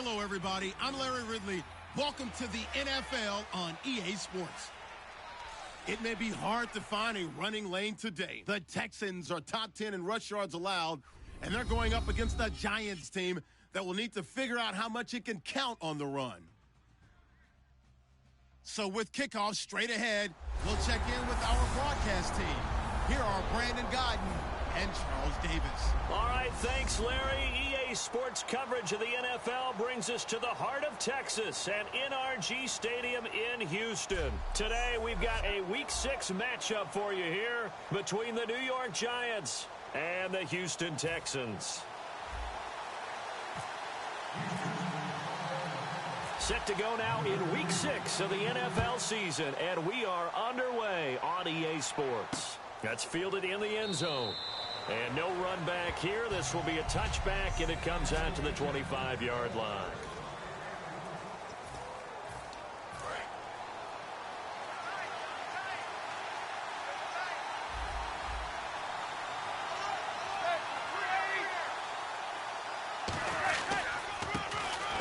Hello, everybody. I'm Larry Ridley. Welcome to the NFL on EA Sports. It may be hard to find a running lane today. The Texans are top 10 in rush yards allowed, and they're going up against a Giants team that will need to figure out how much it can count on the run. So with kickoff straight ahead, we'll check in with our broadcast team. Here are Brandon Godden and Charles Davis. All right, thanks, Larry. EA Sports coverage of the NFL brings us to the heart of Texas at NRG Stadium in Houston. Today, we've got a Week 6 matchup for you here between the New York Giants and the Houston Texans. Set to go now in Week 6 of the NFL season, and we are underway on EA Sports. That's fielded in the end zone. And no run back here. This will be a touchback, and it comes out to the 25-yard line.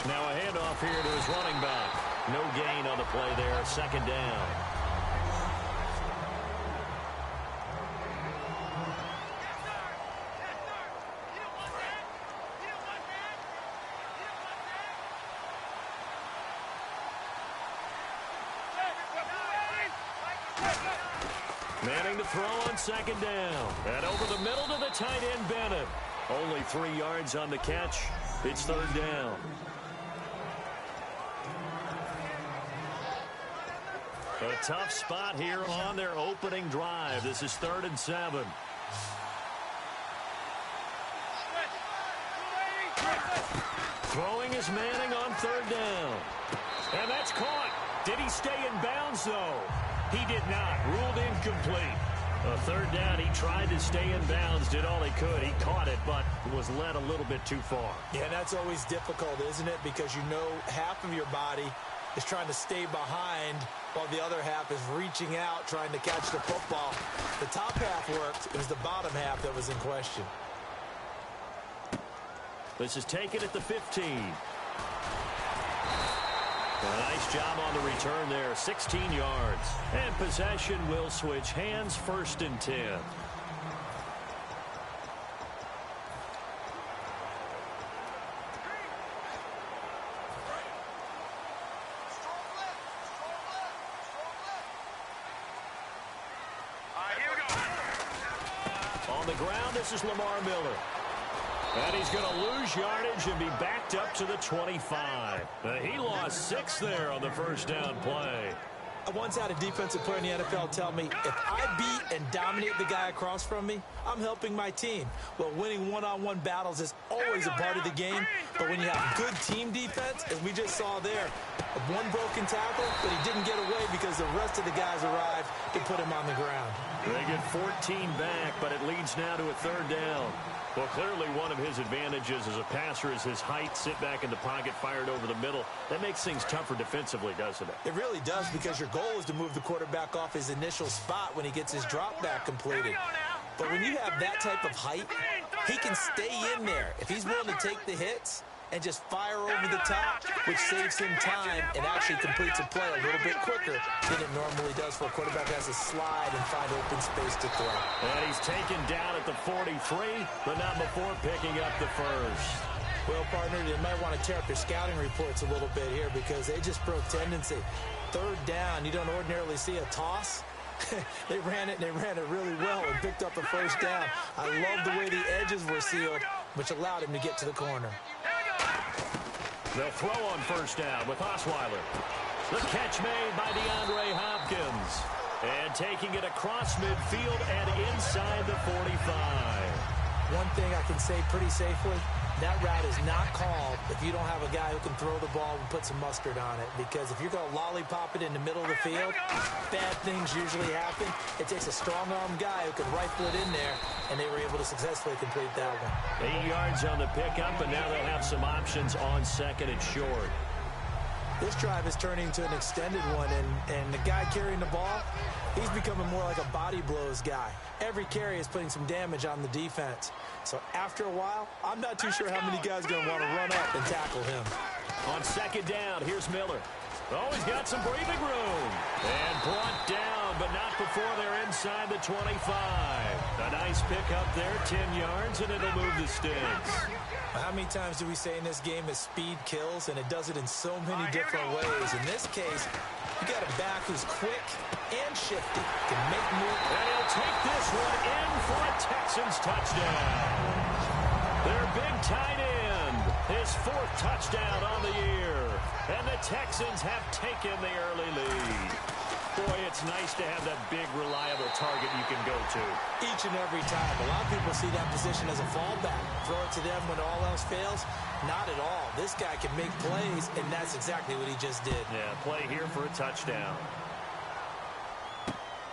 Now a handoff here to his running back. No gain on the play there. Second down. Manning to throw on second down. And over the middle to the tight end, Bennett. Only 3 yards on the catch. It's third down. A tough spot here on their opening drive. This is 3rd and 7. Throwing is Manning on third down. And that's caught. Did he stay in bounds, though? He did not. Ruled incomplete. A third down, he tried to stay in bounds, did all he could. He caught it, but was led a little bit too far. Yeah, that's always difficult, isn't it? Because you know half of your body is trying to stay behind while the other half is reaching out, trying to catch the football. The top half worked. It was the bottom half that was in question. This is taken at the 15. A nice job on the return there, 16 yards. And possession will switch hands, 1st and 10. On the ground, this is Lamar Miller. And he's going to lose yardage and be backed up to the 25. He lost 6 there on the first down play. I once had a defensive player in the NFL tell me, if I beat and dominate the guy across from me, I'm helping my team. Well, winning one-on-one battles is always a part of the game, but when you have good team defense, as we just saw there, one broken tackle, but he didn't get away because the rest of the guys arrived to put him on the ground. They get 14 back, but it leads now to a third down. Well, clearly one of his advantages as a passer is his height, sit back in the pocket, fired over the middle. That makes things tougher defensively, doesn't it? It really does, because your goal is to move the quarterback off his initial spot when he gets his drop back completed. But when you have that type of height, he can stay in there. If he's willing to take the hits and just fire over the top, which saves him time and actually completes a play a little bit quicker than it normally does for a quarterback has to slide and find open space to throw. And he's taken down at the 43, but not before picking up the first. Well, partner, they might want to tear up their scouting reports a little bit here, because they just broke tendency. Third down, you don't ordinarily see a toss. They ran it, and they ran it really well and picked up the first down. I love the way the edges were sealed, which allowed him to get to the corner. They'll throw on first down with Osweiler. The catch made by DeAndre Hopkins. And taking it across midfield and inside the 45. One thing I can say pretty safely, that route is not called if you don't have a guy who can throw the ball and put some mustard on it. Because if you're going to lollipop it in the middle of the field, bad things usually happen. It takes a strong-armed guy who can rifle it in there, and they were able to successfully complete that one. 8 yards on the pickup, and now they'll have some options on second and short. This drive is turning into an extended one, and the guy carrying the ball, he's becoming more like a body blows guy. Every carry is putting some damage on the defense. So after a while, I'm not too sure how many guys are going to want to run up and tackle him. On second down, here's Miller. Oh, he's got some breathing room. And brought down, but not before they're inside the 25. A nice pickup there, 10 yards, and it'll move the sticks. How many times do we say in this game that speed kills, and it does it in so many different ways? In this case, you got a back who's quick and shifty, can make moves. And he'll take this one in for a Texans touchdown. Their big tight end, his 4th touchdown on the year. And the Texans have taken the early lead. Boy, it's nice to have that big, reliable target you can go to. Each and every time. A lot of people see that position as a fallback. Throw it to them when all else fails. Not at all. This guy can make plays, and that's exactly what he just did. Yeah, play here for a touchdown.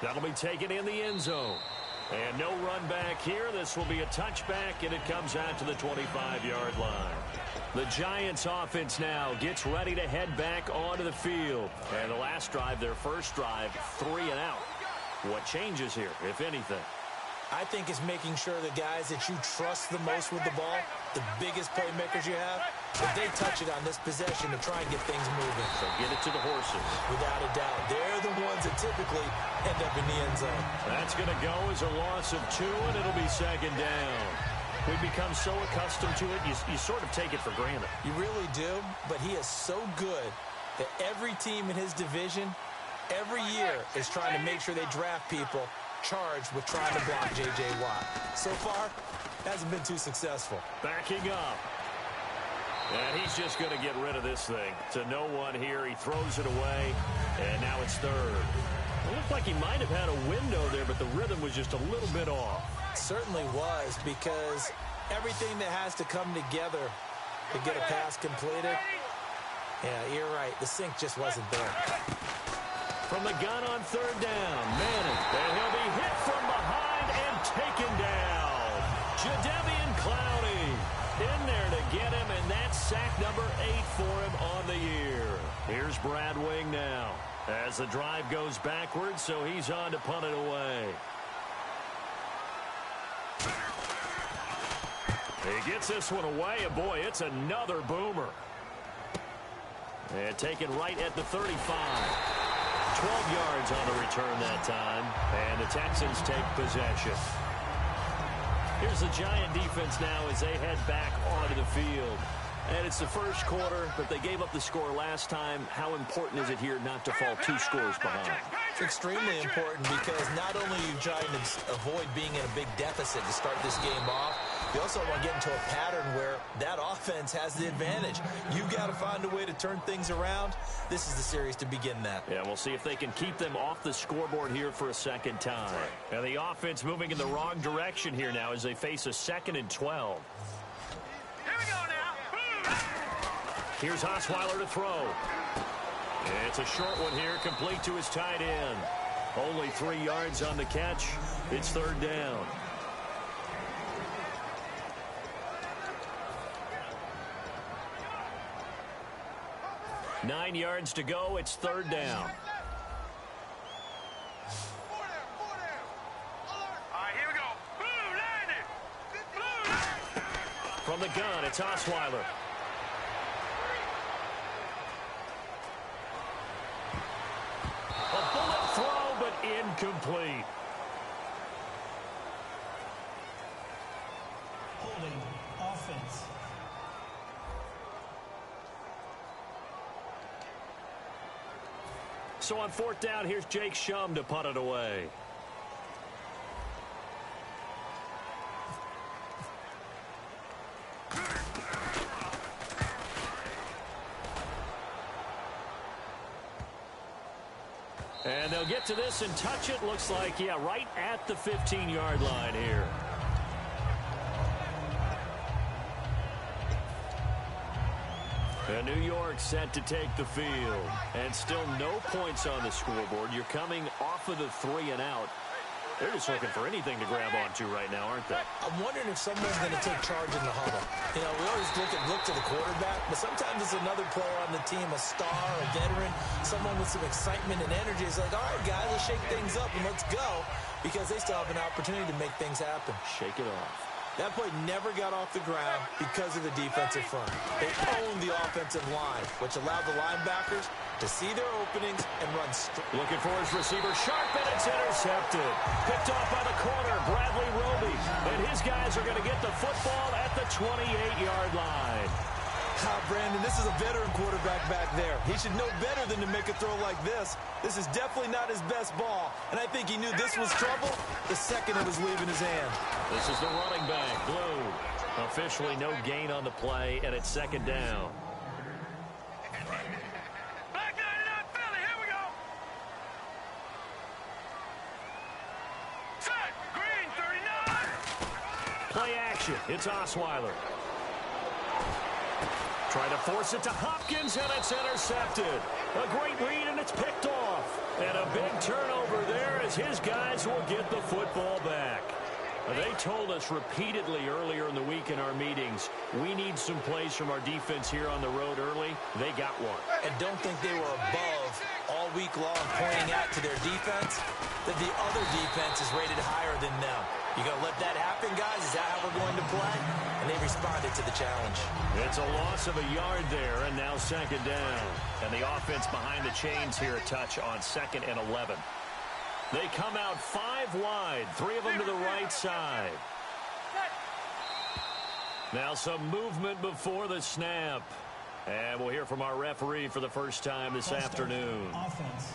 That'll be taken in the end zone. And no run back here. This will be a touchback, and it comes out to the 25-yard line. The Giants offense now gets ready to head back onto the field. And the last drive, their first drive, 3 and out. What changes here, if anything? I think it's making sure the guys that you trust the most with the ball, the biggest playmakers you have, if they touch it on this possession to try and get things moving. So get it to the horses. Without a doubt. They're the ones that typically end up in the end zone. That's going to go as a loss of 2, and it'll be second down. We've become so accustomed to it, you sort of take it for granted. You really do, but he is so good that every team in his division, every year, is trying to make sure they draft people charged with trying to block J.J. Watt. So far, hasn't been too successful. Backing up. And he's just going to get rid of this thing. To no one here, he throws it away, and now it's 3rd. It looked like he might have had a window there, but the rhythm was just a little bit off. Certainly was, because everything that has to come together to get a pass completed, yeah, you're right, the sync just wasn't there. From the gun on 3rd down, Manning, and he'll be hit from behind and taken down. Jadeveon Clowney in there to get him, and that's sack number 8 for him on the year. Here's Brad Wing now as the drive goes backwards, so he's on to punt it away. He gets this one away, and boy, it's another boomer. And taken right at the 35. 12 yards on the return that time, and the Texans take possession. Here's the Giant defense now as they head back onto the field. And it's the first quarter, but they gave up the score last time. How important is it here not to fall 2 scores behind? It's extremely important because not only are you trying to avoid being in a big deficit to start this game off, you also want to get into a pattern where that offense has the advantage. You've got to find a way to turn things around. This is the series to begin that. Yeah, we'll see if they can keep them off the scoreboard here for a second time. And the offense moving in the wrong direction here now as they face a 2nd and 12. Here we go now. Here's Osweiler to throw. It's a short one here, complete to his tight end. Only 3 yards on the catch. It's 3rd down. Nine yards to go. It's 3rd down. Here we go. Blue line it. From the gun, it's Osweiler. A bullet throw, but incomplete. Holding offense. So on 4th down, here's Jake Shum to punt it away. And they'll get to this and touch it. Looks like, yeah, right at the 15-yard line here. And New York set to take the field. And still no points on the scoreboard. You're coming off of the 3 and out. They're just looking for anything to grab onto right now, aren't they? I'm wondering if someone's going to take charge in the huddle. You know, we always look to the quarterback, but sometimes it's another player on the team, a star, a veteran, someone with some excitement and energy. It's like, all right, guys, let's shake things up and let's go, because they still have an opportunity to make things happen. Shake it off. That play never got off the ground because of the defensive front. They owned the offensive line, which allowed the linebackers to see their openings and run straight. Looking for his receiver, sharp, and it's intercepted. Picked off by the corner, Bradley Roby. And his guys are going to get the football at the 28-yard line. Brandon, this is a veteran quarterback back there. He should know better than to make a throw like this. This is definitely not his best ball, and I think he knew this was trouble the second it was leaving his hand. This is the running back, Blue. Officially no gain on the play, and it's second down. Black 99 Philly, here we go. Set, green 39. Play action. It's Osweiler. Trying to force it to Hopkins, and it's intercepted. A great read, and it's picked off. And a big turnover there as his guys will get the football back. They told us repeatedly earlier in the week in our meetings, we need some plays from our defense here on the road early. They got one. And don't think they were above all week long pointing out to their defense that the other defense is rated higher than them. You going to let that happen, guys? Is that how we're going to play? And they responded to the challenge. It's a loss of a yard there, and now second down. And the offense behind the chains here a touch on 2nd and 11. They come out 5 wide, 3 of them to the right side. Now some movement before the snap. And we'll hear from our referee for the first time this afternoon. Offense.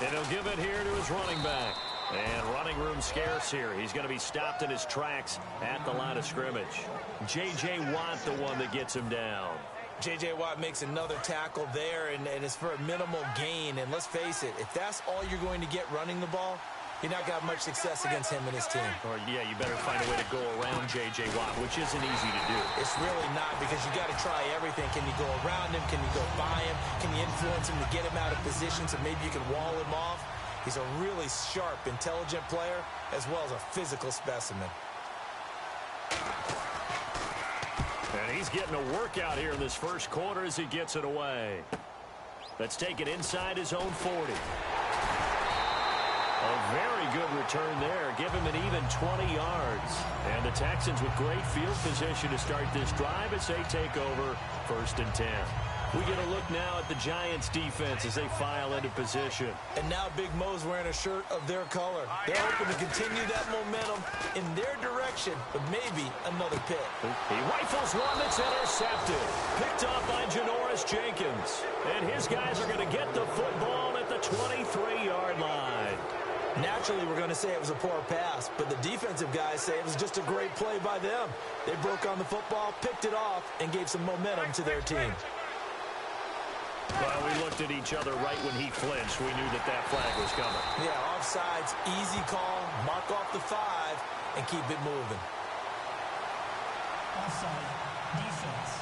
And he'll give it here to his running back. And running room scarce here. He's going to be stopped in his tracks at the line of scrimmage. J.J. Watt, the one that gets him down. J.J. Watt makes another tackle there, and it's for a minimal gain. And let's face it, if that's all you're going to get running the ball, you're not going to have much success against him and his team. Or, yeah, you better find a way to go around J.J. Watt, which isn't easy to do. It's really not, because you got to try everything. Can you go around him? Can you go by him? Can you influence him to get him out of position so maybe you can wall him off? He's a really sharp, intelligent player, as well as a physical specimen. And he's getting a workout here in this first quarter as he gets it away. Let's take it inside his own 40. A very good return there. Give him an even 20 yards. And the Texans with great field position to start this drive as they take over 1st and 10. We get a look now at the Giants' defense as they file into position. And now Big Mo's wearing a shirt of their color. They're hoping to continue that momentum in their direction, but maybe another pick. He rifles one that's intercepted. Picked off by Janoris Jenkins. And his guys are going to get the football at the 23-yard line. Naturally, we're going to say it was a poor pass, but the defensive guys say it was just a great play by them. They broke on the football, picked it off, and gave some momentum to their team. Well, we looked at each other right when he flinched. We knew that that flag was coming. Yeah, offsides, easy call, mark off the 5, and keep it moving. Offside. Defense.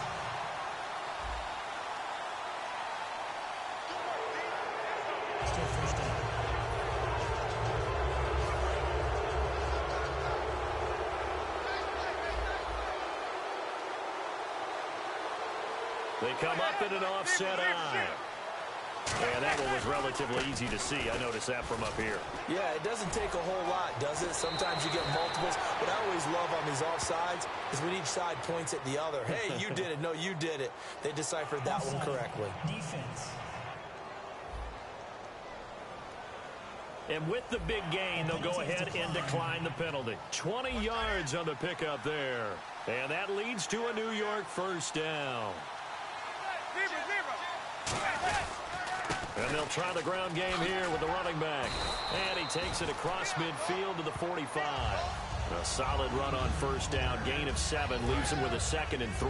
Still first down. They come up in an offset eye. And that one was relatively easy to see. I noticed that from up here. Yeah, it doesn't take a whole lot, does it? Sometimes you get multiples. What I always love on these offsides is when each side points at the other. Hey, you did it. No, you did it. They deciphered that one correctly. Defense. And with the big gain, they'll go ahead and decline the penalty. 20 yards on the pickup there. And that leads to a New York first down. And they'll try the ground game here with the running back. And he takes it across midfield to the 45. A solid run on first down. Gain of 7 leaves him with a 2nd and 3.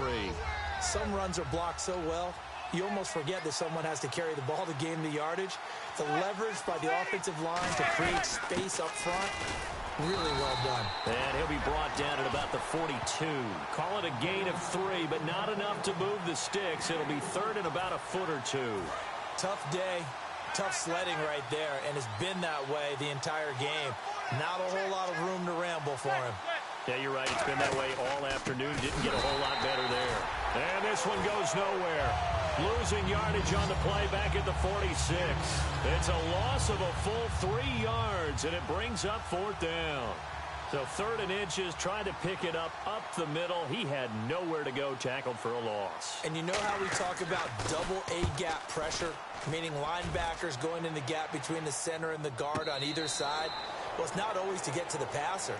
Some runs are blocked so well, you almost forget that someone has to carry the ball to gain the yardage. The leverage by the offensive line to create space up front, Really well done. And he'll be brought down at about the 42. Call it a gain of 3, but not enough to move the sticks. It'll be third and about a foot or two. Tough day, tough sledding right there, and it's been that way the entire game. Not a whole lot of room to ramble for him. Yeah, you're right. It's been that way all afternoon. Didn't get a whole lot better there. And this one goes nowhere. Losing yardage on the play back at the 46. It's a loss of a full 3 yards, and it brings up fourth down. So 3rd and inches, trying to pick it up the middle. He had nowhere to go, tackled for a loss. And you know how we talk about double A-gap pressure, meaning linebackers going in the gap between the center and the guard on either side? Well, it's not always to get to the passer.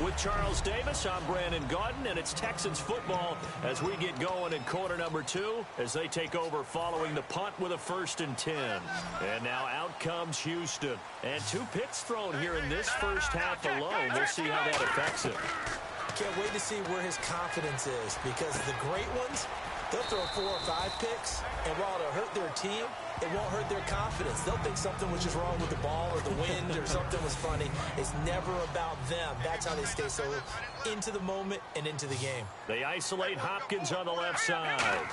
With Charles Davis, I'm Brandon Gaudin, and it's Texans football as we get going in quarter number 2 as they take over following the punt with a 1st and 10. And now out comes Houston. And 2 picks thrown here in this first half alone. We'll see how that affects him. Can't wait to see where his confidence is, because the great ones, they'll throw 4 or 5 picks, and while it'll hurt their team, it won't hurt their confidence. They'll think something was just wrong with the ball or the wind or something was funny. It's never about them. That's how they stay so into the moment and into the game. They isolate Hopkins on the left side.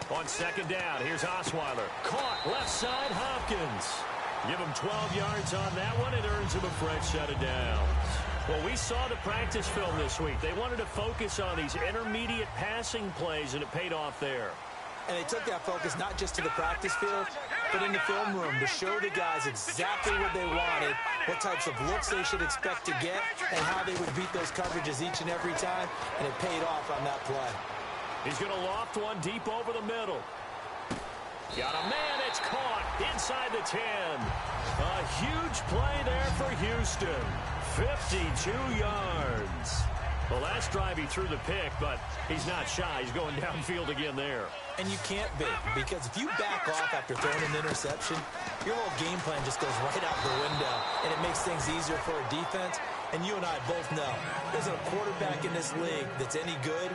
On 2nd down, here's Osweiler. Caught left side, Hopkins. Give him 12 yards on that one. It earns him a fresh set of downs. Well, we saw the practice film this week. They wanted to focus on these intermediate passing plays, and it paid off there. And they took that focus not just to the practice field, but in the film room to show the guys exactly what they wanted, what types of looks they should expect to get, and how they would beat those coverages each and every time, and it paid off on that play. He's going to loft one deep over the middle. Got a man, it's caught inside the 10. A huge play there for Houston. 52 yards. The last drive he threw the pick, but he's not shy. He's going downfield again there. And you can't be, because if you back off after throwing an interception, your whole game plan just goes right out the window, and it makes things easier for a defense. And you and I both know there's a quarterback in this league that's any good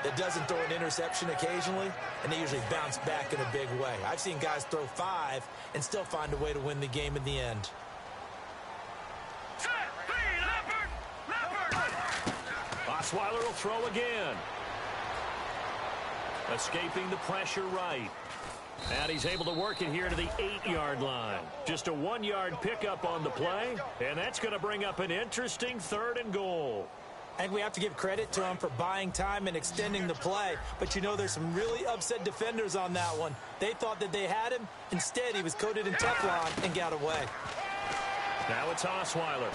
that doesn't throw an interception occasionally, and they usually bounce back in a big way. I've seen guys throw 5 and still find a way to win the game in the end. Osweiler will throw again. Escaping the pressure right. And he's able to work it here to the 8-yard line. Just a 1-yard pickup on the play, and that's going to bring up an interesting 3rd and goal. And we have to give credit to him for buying time and extending the play. But you know, there's some really upset defenders on that one. They thought that they had him. Instead, he was coated in Teflon and got away. Now it's Osweiler.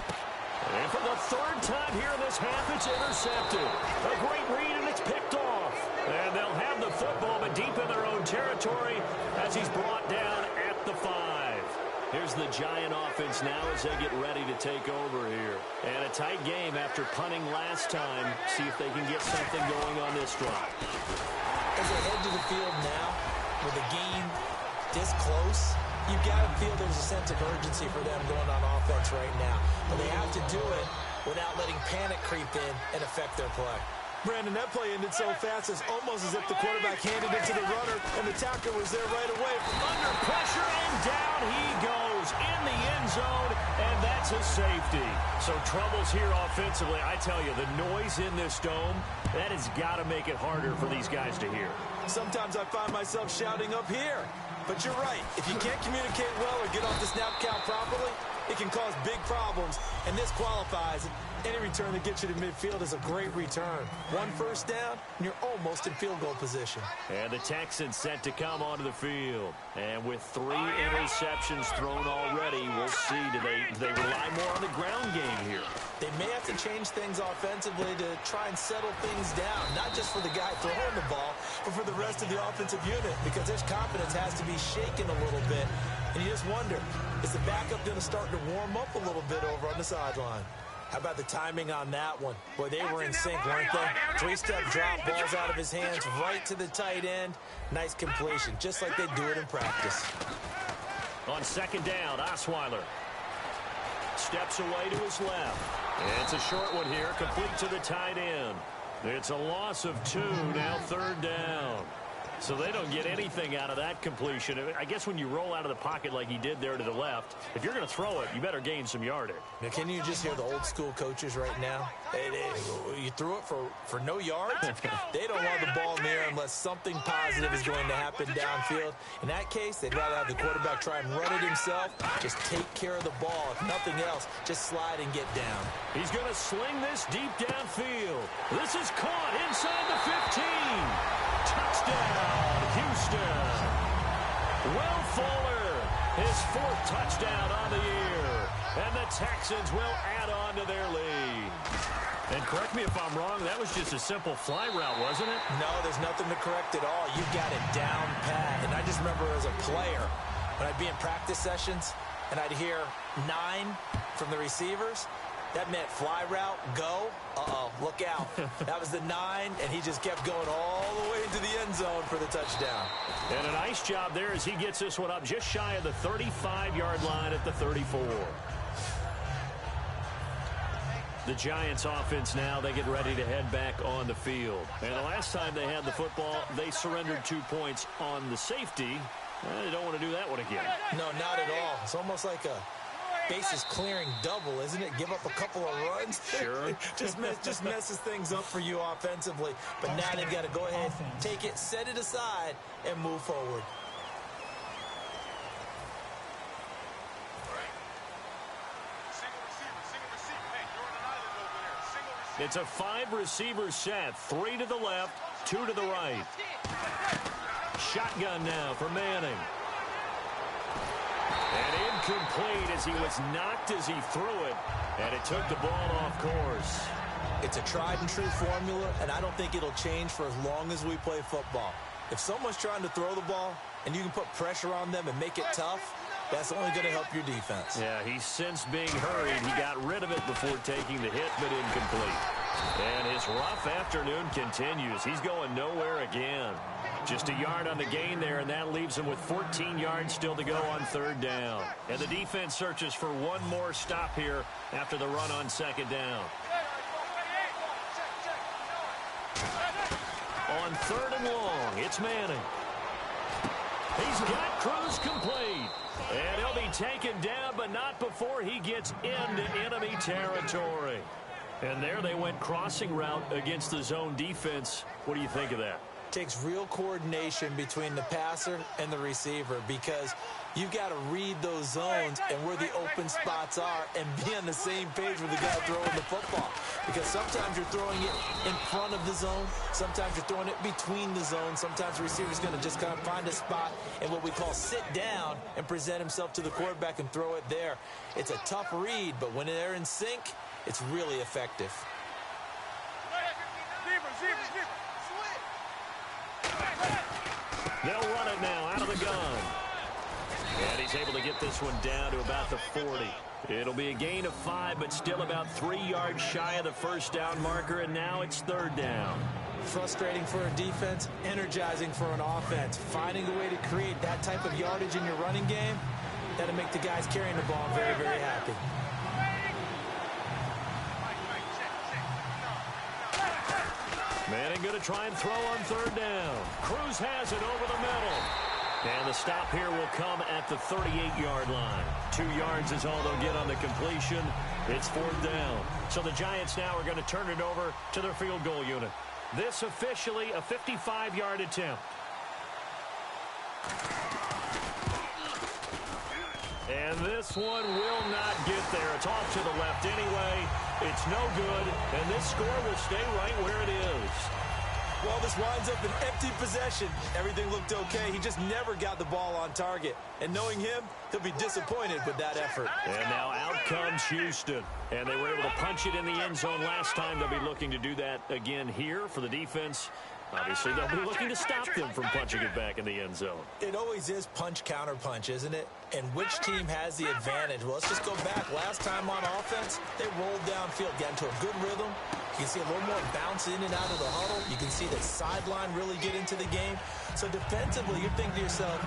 And for the 3rd time here in this half, it's intercepted. A great read, and it's picked off. And they'll have the football, but deep in their own territory as he's brought down at the 5. Here's the Giant offense now as they get ready to take over here. And a tight game after punting last time. See if they can get something going on this drive. As they head to the field now, with the game this close, you've got to feel there's a sense of urgency for them going on offense right now. But they have to do it without letting panic creep in and affect their play. Brandon, that play ended so fast, it's almost as if the quarterback handed it to the runner, and the tackler was there right away. Under pressure, and down he goes in the end zone, and that's a safety. So troubles here offensively. I tell you, the noise in this dome, that has got to make it harder for these guys to hear. Sometimes I find myself shouting up here. But you're right. If you can't communicate well or get off the snap count properly, it can cause big problems, and this qualifies. Any return that gets you to midfield is a great return. 1 first down, and you're almost in field goal position. And the Texans set to come onto the field. And with 3 interceptions thrown already, we'll see. Do they rely more on the ground game here? They may have to change things offensively to try and settle things down, not just for the guy throwing the ball, but for the rest of the offensive unit, because their confidence has to be shaken a little bit. And you just wonder, is the backup going to start to warm up a little bit over on the sideline? How about the timing on that one? Boy, they were in sync, weren't they? 3-step drop, balls out of his hands, right to the tight end. Nice completion, just like they do it in practice. On 2nd down, Osweiler steps away to his left. It's a short one here, complete to the tight end. It's a loss of 2, now 3rd down. So they don't get anything out of that completion. I guess when you roll out of the pocket like he did there to the left, if you're going to throw it, you better gain some yardage. Now, can you just hear the old school coaches right now? You threw it for no yards? They don't want the ball near unless something positive is going to happen downfield. In that case, they'd rather have the quarterback try and run it himself. Just take care of the ball. If nothing else, just slide and get down. He's going to sling this deep downfield. This is caught inside the 15. Touchdown, Houston. Will Fuller, his 4th touchdown on the year. And the Texans will add on to their lead. And correct me if I'm wrong, that was just a simple fly route, wasn't it? No, there's nothing to correct at all. You got it down pat. And I just remember as a player, when I'd be in practice sessions, and I'd hear 9 from the receivers, that meant fly route, go. Uh-oh, look out. That was the 9, and he just kept going all the way into the end zone for the touchdown. And a nice job there as he gets this one up just shy of the 35-yard line at the 34. The Giants offense now, they get ready to head back on the field. And the last time they had the football, they surrendered 2 points on the safety. They don't want to do that one again. No, not at all. It's almost like a bases clearing double, isn't it? Give up a couple of runs. Sure. just messes things up for you offensively. But now they've got to go ahead, take it, set it aside, and move forward. It's a 5-receiver set. 3 to the left, 2 to the right. Shotgun now for Manning. And incomplete as he was knocked as he threw it. And it took the ball off course. It's a tried and true formula, and I don't think it'll change for as long as we play football. If someone's trying to throw the ball and you can put pressure on them and make it tough, that's only going to help your defense. Yeah, he's since being hurried. He got rid of it before taking the hit, but incomplete. And his rough afternoon continues. He's going nowhere again. Just a yard on the gain there, and that leaves him with 14 yards still to go on 3rd down. And the defense searches for one more stop here after the run on 2nd down. On 3rd and long, it's Manning. He's got Cruz complete. And he'll be taken down, but not before he gets into enemy territory. And there they went crossing route against the zone defense. What do you think of that? Takes real coordination between the passer and the receiver because you've got to read those zones and where the open spots are and be on the same page with the guy throwing the football. Because sometimes you're throwing it in front of the zone. Sometimes you're throwing it between the zones. Sometimes the receiver's going to just kind of find a spot and what we call sit down and present himself to the quarterback and throw it there. It's a tough read, but when they're in sync, it's really effective. They'll run it now out of the gun. And he's able to get this one down to about the 40. It'll be a gain of 5, but still about 3 yards shy of the 1st down marker, and now it's 3rd down. Frustrating for a defense, energizing for an offense. Finding a way to create that type of yardage in your running game, that'll make the guys carrying the ball very, very happy. Manning going to try and throw on 3rd down. Cruz has it over the middle. And the stop here will come at the 38-yard line. 2 yards is all they'll get on the completion. It's 4th down. So the Giants now are going to turn it over to their field goal unit. This officially a 55-yard attempt. And this one will not get there. It's off to the left anyway. It's no good, and this score will stay right where it is. Well, this winds up an empty possession. Everything looked okay. He just never got the ball on target. And knowing him, he'll be disappointed with that effort. And now out comes Houston. And they were able to punch it in the end zone last time. They'll be looking to do that again here for the defense. Obviously, they'll be looking to stop them from punching it back in the end zone. It always is punch, counter punch, isn't it? And which team has the advantage? Well, let's just go back. Last time on offense, they rolled downfield, got into a good rhythm. You can see a little more bounce in and out of the huddle. You can see the sideline really get into the game. So defensively, you're thinking to yourself,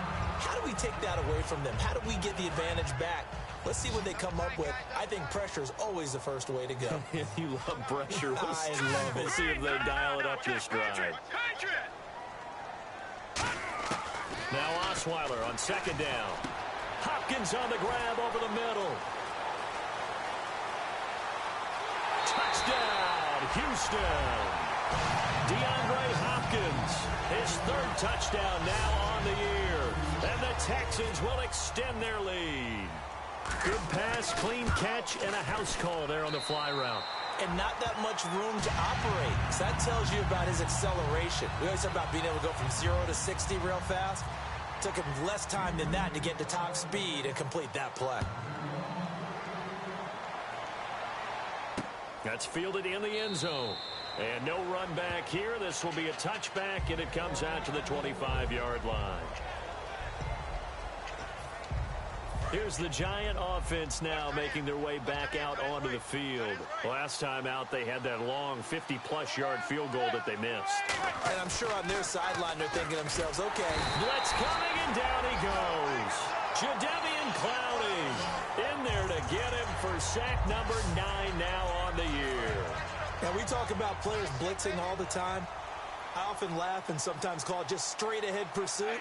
how do we take that away from them? How do we get the advantage back? Let's see what they come up with. I think pressure is always the first way to go. You love pressure. I love it. We'll see if they dial it up this drive. Now Osweiler on second down. Hopkins on the grab over the middle. Touchdown, Houston. DeAndre Hopkins, his third touchdown now on the year. And the Texans will extend their lead. Good pass, clean catch, and a house call there on the fly route. And not that much room to operate. So that tells you about his acceleration. We always talk about being able to go from 0 to 60 real fast. It took him less time than that to get to top speed and complete that play. That's fielded in the end zone. And no run back here. This will be a touchback, and it comes out to the 25-yard line. Here's the Giant offense now making their way back out onto the field. Last time out, they had that long 50-plus yard field goal that they missed. And I'm sure on their sideline they're thinking to themselves, okay. Blitz coming, and down he goes. Jadeveon Clowney in there to get him for sack number 9 now on the year. Now, we talk about players blitzing all the time. I often laugh and sometimes call it just straight-ahead pursuit.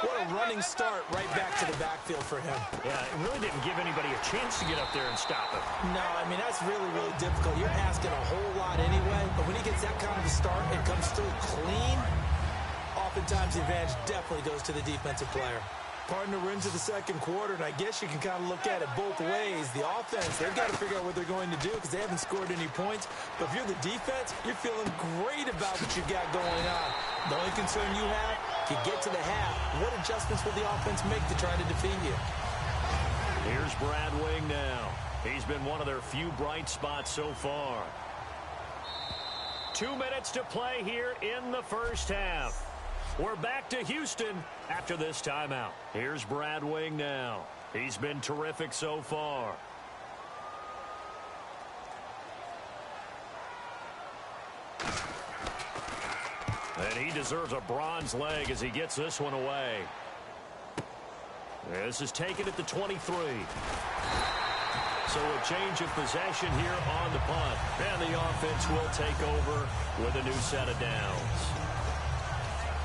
What a running start right back to the backfield for him. Yeah, it really didn't give anybody a chance to get up there and stop him. No, I mean, that's really, really difficult. You're asking a whole lot anyway, but when he gets that kind of a start and comes through clean, oftentimes the advantage definitely goes to the defensive player. Partner, we're into the second quarter, and I guess you can kind of look at it both ways. The offense, they've got to figure out what they're going to do because they haven't scored any points. But if you're the defense, you're feeling great about what you've got going on. The only concern you have, if you get to the half, what adjustments will the offense make to try to defeat you? Here's Brad Wing now. He's been one of their few bright spots so far. 2 minutes to play here in the first half. We're back to Houston after this timeout. Here's Brad Wing now. He's been terrific so far. And he deserves a bronze leg as he gets this one away. This is taken at the 23. So a change of possession here on the punt. And the offense will take over with a new set of downs.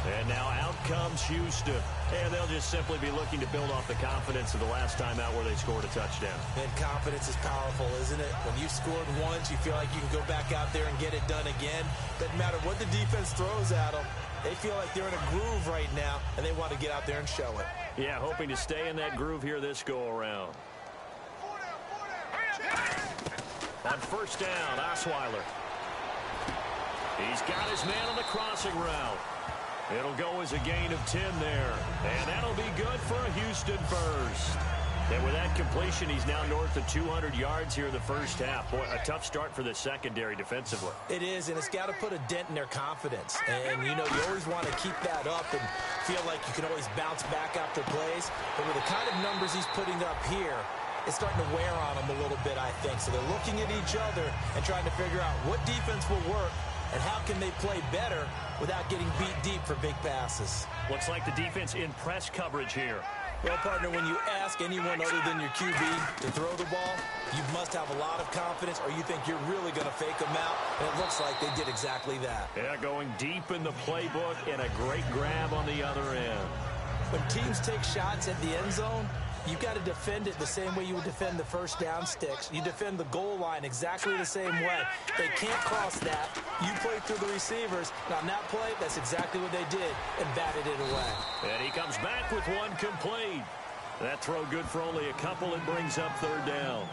And now out comes Houston. And they'll just simply be looking to build off the confidence of the last time out where they scored a touchdown. And confidence is powerful, isn't it? When you scored once, you feel like you can go back out there and get it done again. Doesn't matter what the defense throws at them. They feel like they're in a groove right now, and they want to get out there and show it. Yeah, hoping to stay in that groove here this go-around. On first down, Osweiler. He's got his man on the crossing route. It'll go as a gain of 10 there. And that'll be good for a Houston first. And with that completion, he's now north of 200 yards here in the first half. Boy, a tough start for the secondary defensively. It is, and it's got to put a dent in their confidence. And, you know, you always want to keep that up and feel like you can always bounce back after plays. But with the kind of numbers he's putting up here, it's starting to wear on them a little bit, I think. So they're looking at each other and trying to figure out what defense will work and how can they play better without getting beat deep for big passes. Looks like the defense in press coverage here. Well, partner, when you ask anyone other than your QB to throw the ball, you must have a lot of confidence or you think you're really going to fake them out, and it looks like they did exactly that. Yeah, going deep in the playbook and a great grab on the other end. When teams take shots at the end zone, you've got to defend it the same way you would defend the first down sticks. You defend the goal line exactly the same way. They can't cross that. You play through the receivers. And on that play, that's exactly what they did and batted it away. And he comes back with one complete. That throw good for only a couple. It brings up third down.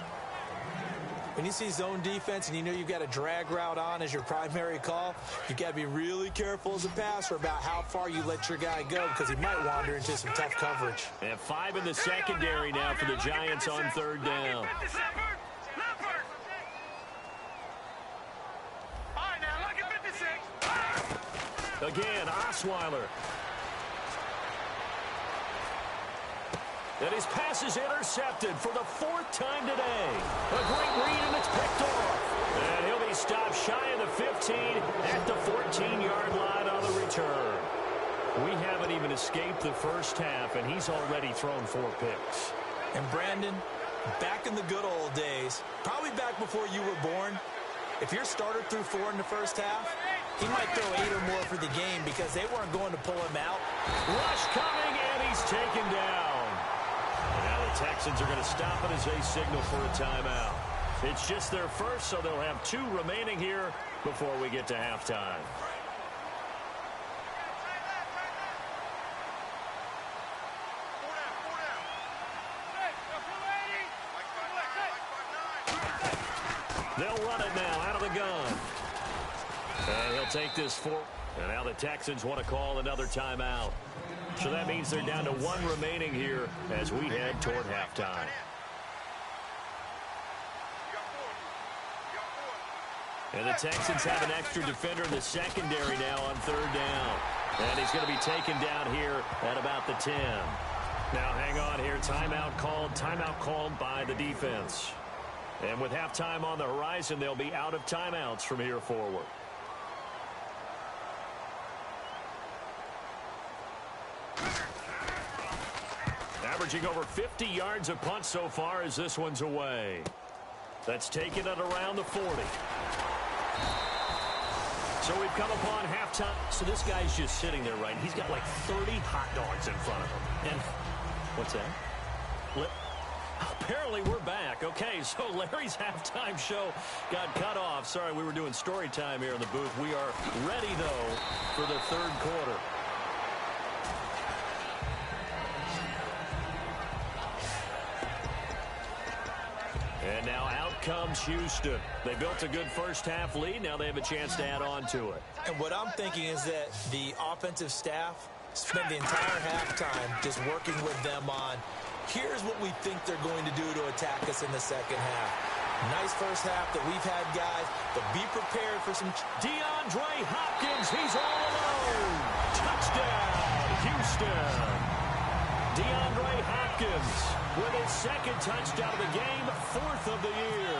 When you see zone defense and you know you've got a drag route on as your primary call, you've got to be really careful as a passer about how far you let your guy go because he might wander into some tough coverage. And 5 in the secondary now for the Giants on third down. Again, Osweiler. And his pass is intercepted for the 4th time today. A great read, and it's picked off. And he'll be stopped shy of the 15 at the 14-yard line on the return. We haven't even escaped the first half, and he's already thrown 4 picks. And Brandon, back in the good old days, probably back before you were born, if your starter threw 4 in the first half, he might throw 8 or more for the game because they weren't going to pull him out. Rush coming in. he's taken down. And now the Texans are going to stop it as they signal for a timeout. It's just their first, so they'll have 2 remaining here before we get to halftime. They'll run it now out of the gun. And he'll take this forward. And now the Texans want to call another timeout. So that means they're down to 1 remaining here as we head toward halftime. And the Texans have an extra defender in the secondary now on 3rd down. And he's going to be taken down here at about the 10. Now hang on here. Timeout called by the defense. And with halftime on the horizon, they'll be out of timeouts from here forward. Averaging over 50 yards a punt so far as this one's away. That's taken at around the 40. So we've come upon halftime. So this guy's just sitting there, right? He's got like 30 hot dogs in front of him. And what's that? Apparently we're back. Okay, so Larry's halftime show got cut off. Sorry, we were doing story time here in the booth. We are ready, though, for the 3rd quarter. And now out comes Houston. They built a good first-half lead. Now they have a chance to add on to it. And what I'm thinking is that the offensive staff spent the entire halftime just working with them on, here's what we think they're going to do to attack us in the second half. Nice first half that we've had, guys, but be prepared for some... DeAndre Hopkins, he's all alone. Touchdown, Houston. DeAndre Hopkins with his 2nd touchdown of the game, 4th of the year.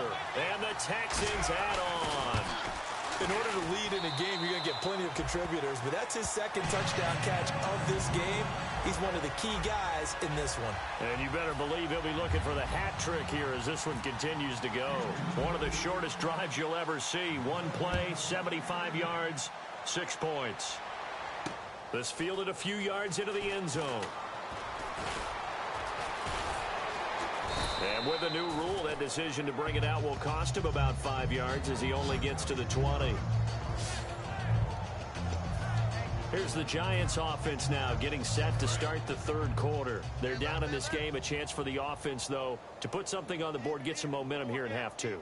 And the Texans add on. In order to lead in a game, you're going to get plenty of contributors, but that's his 2nd touchdown catch of this game. He's one of the key guys in this one. And you better believe he'll be looking for the hat trick here as this one continues to go. One of the shortest drives you'll ever see. One play, 75 yards, 6 points. This fielded a few yards into the end zone. And with a new rule, that decision to bring it out will cost him about 5 yards as he only gets to the 20. Here's the Giants offense now getting set to start the 3rd quarter. They're down in this game. A chance for the offense, though, to put something on the board, get some momentum here in half 2.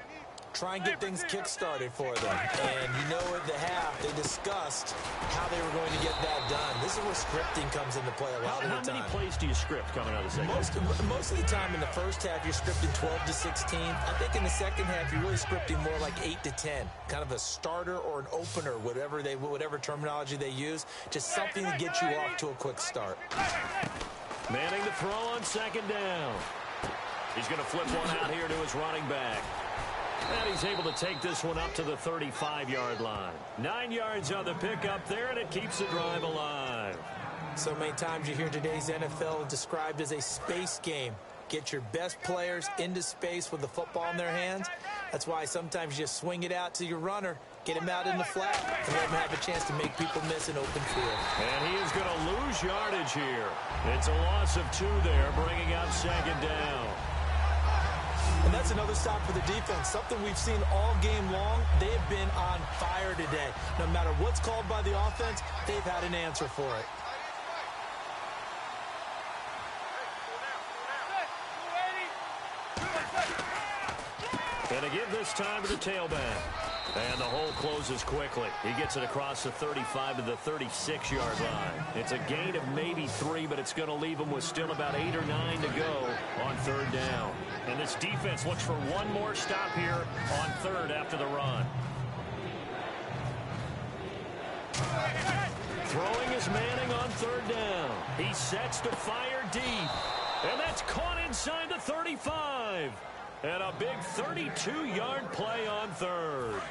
Try and get things kick-started for them. And you know at the half, they discussed how they were going to get that done. This is where scripting comes into play a lot of the time. How many plays do you script coming out of the second half? Most of the time in the first half, you're scripting 12 to 16. I think in the second half, you're really scripting more like 8 to 10. Kind of a starter or an opener, whatever terminology they use. Just something to get you off to a quick start. Manning the throw on 2nd down. He's going to flip one out here to his running back. And he's able to take this one up to the 35-yard line. 9 yards on the pickup there, and it keeps the drive alive. So many times you hear today's NFL described as a space game. Get your best players into space with the football in their hands. That's why sometimes you just swing it out to your runner, get him out in the flat, and let him have a chance to make people miss an open field. And he is going to lose yardage here. It's a loss of 2 there, bringing up 2nd down. And that's another stop for the defense. Something we've seen all game long. They have been on fire today. No matter what's called by the offense, they've had an answer for it. And again this time to the tailback. And the hole closes quickly. He gets it across the 35 to the 36-yard line. It's a gain of maybe 3, but it's going to leave him with still about 8 or 9 to go on 3rd down. And this defense looks for one more stop here on 3rd after the run. Throwing is Manning on 3rd down. He sets to fire deep. And that's caught inside the 35. And a big 32-yard play on 3rd.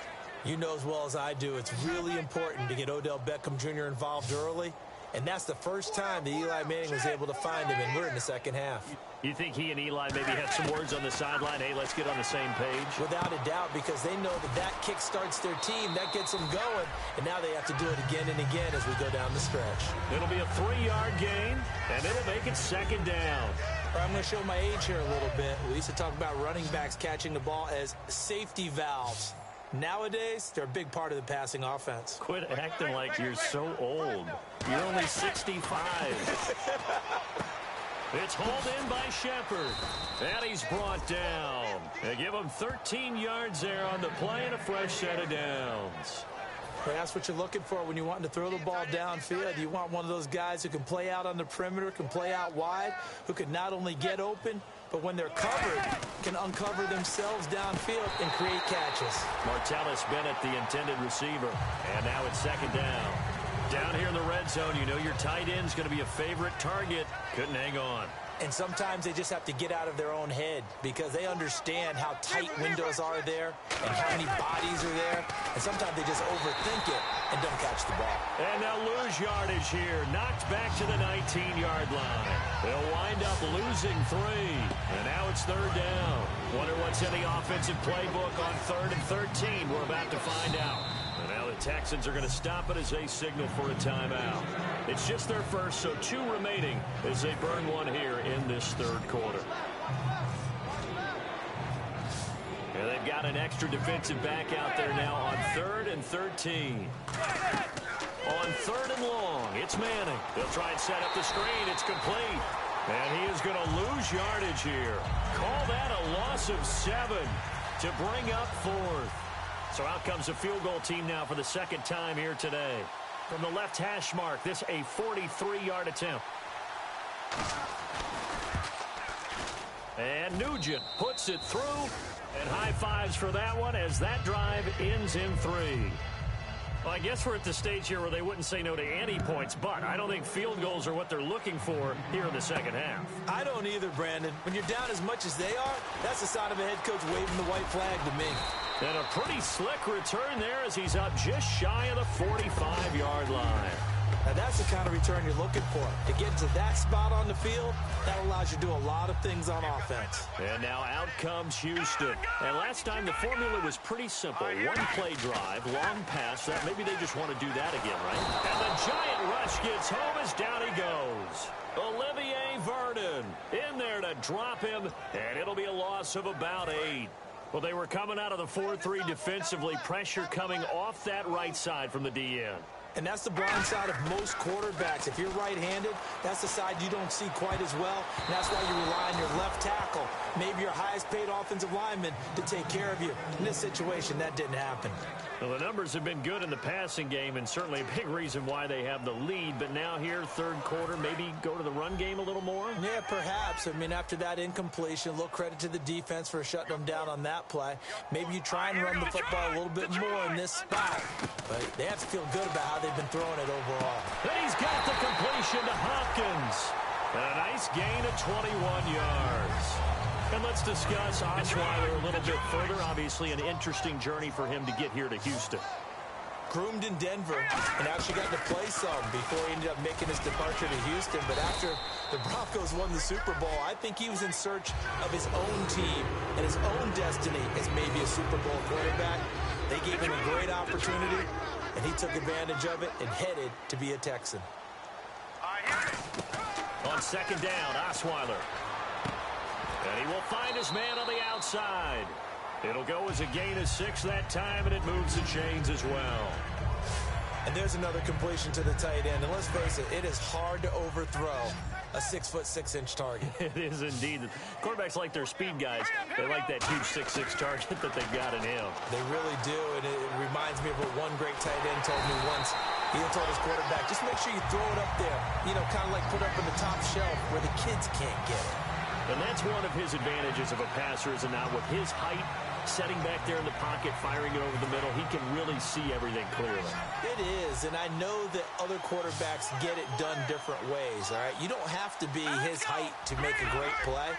You know as well as I do, it's really important to get Odell Beckham Jr. involved early. And that's the first time that Eli Manning was able to find him, and we're in the second half. You think he and Eli maybe had some words on the sideline? Hey, let's get on the same page? Without a doubt, because they know that kick starts their team. That gets them going, and now they have to do it again and again as we go down the stretch. It'll be a 3-yard gain, and it'll make it second down. I'm going to show my age here a little bit. We used to talk about running backs catching the ball as safety valves. Nowadays, they're a big part of the passing offense. Quit acting like you're so old. You're only 65. It's hauled in by Shepard. And he's brought down. They give him 13 yards there on the play and a fresh set of downs. Well, that's what you're looking for when you want to throw the ball downfield. You want one of those guys who can play out on the perimeter, can play out wide, who can not only get open, but when they're covered, can uncover themselves downfield and create catches. Martellus Bennett, the intended receiver. And now it's second down. Down here in the red zone, you know your tight end's going to be a favorite target. Couldn't hang on. And sometimes they just have to get out of their own head because they understand how tight windows are there and how many bodies are there. And sometimes they just overthink it and don't catch the ball. And they'll lose yardage here. Knocked back to the 19-yard line. They'll wind up losing 3. And now it's third down. Wonder what's in the offensive playbook on 3rd and 13. We're about to find out. And now the Texans are going to stop it as they signal for a timeout. It's just their first, so 2 remaining as they burn one here in this third quarter. And they've got an extra defensive back out there now on 3rd and 13. On 3rd and long, it's Manning. They'll try and set up the screen. It's complete. And he is going to lose yardage here. Call that a loss of 7 to bring up 4th. So out comes the field goal team now for the second time here today. From the left hash mark, this a 43-yard attempt. And Nugent puts it through. And high fives for that one as that drive ends in 3. Well, I guess we're at the stage here where they wouldn't say no to any points, but I don't think field goals are what they're looking for here in the second half. I don't either, Brandon. When you're down as much as they are, that's the sign of a head coach waving the white flag to me. And a pretty slick return there as he's up just shy of the 45-yard line. Now, that's the kind of return you're looking for. To get to that spot on the field, that allows you to do a lot of things on offense. And now out comes Houston. And last time the formula was pretty simple. 1-play drive, long pass. That maybe they just want to do that again, right? And the giant rush gets home as down he goes. Olivier Vernon in there to drop him. And it'll be a loss of about 8. Well, they were coming out of the 4-3 defensively. Pressure coming off that right side from the DN. And that's the blind side of most quarterbacks. If you're right-handed, that's the side you don't see quite as well. And that's why you rely on your left tackle, maybe your highest-paid offensive lineman, to take care of you. In this situation, that didn't happen. Well, the numbers have been good in the passing game, and certainly a big reason why they have the lead. But now here, third quarter, maybe go to the run game a little more? Yeah, perhaps. I mean, after that incompletion, a little credit to the defense for shutting them down on that play. Maybe you try and run the football a little bit more in this spot. But they have to feel good about how they've been throwing it overall. And he's got the completion to Hopkins. And a nice gain of 21 yards. And let's discuss Osweiler a little bit further. Obviously, an interesting journey for him to get here to Houston. Groomed in Denver and actually got to play some before he ended up making his departure to Houston. But after the Broncos won the Super Bowl, I think he was in search of his own team and his own destiny as maybe a Super Bowl quarterback. They gave him a great opportunity, and he took advantage of it and headed to be a Texan. On second down, Osweiler. And he will find his man on the outside. It'll go as a gain of 6 that time, and it moves the chains as well. And there's another completion to the tight end. And let's face it, it is hard to overthrow a 6'6" target. It is indeed. Quarterbacks like their speed guys. They like that huge 6'6" target that they've got in him. They really do, and it reminds me of what one great tight end told me once. He told his quarterback, just make sure you throw it up there, you know, kind of like put up in the top shelf where the kids can't get it. And that's one of his advantages of a passer, is now with his height, setting back there in the pocket, firing it over the middle, he can really see everything clearly. It is, and I know that other quarterbacks get it done different ways, all right? You don't have to be his height to make a great play,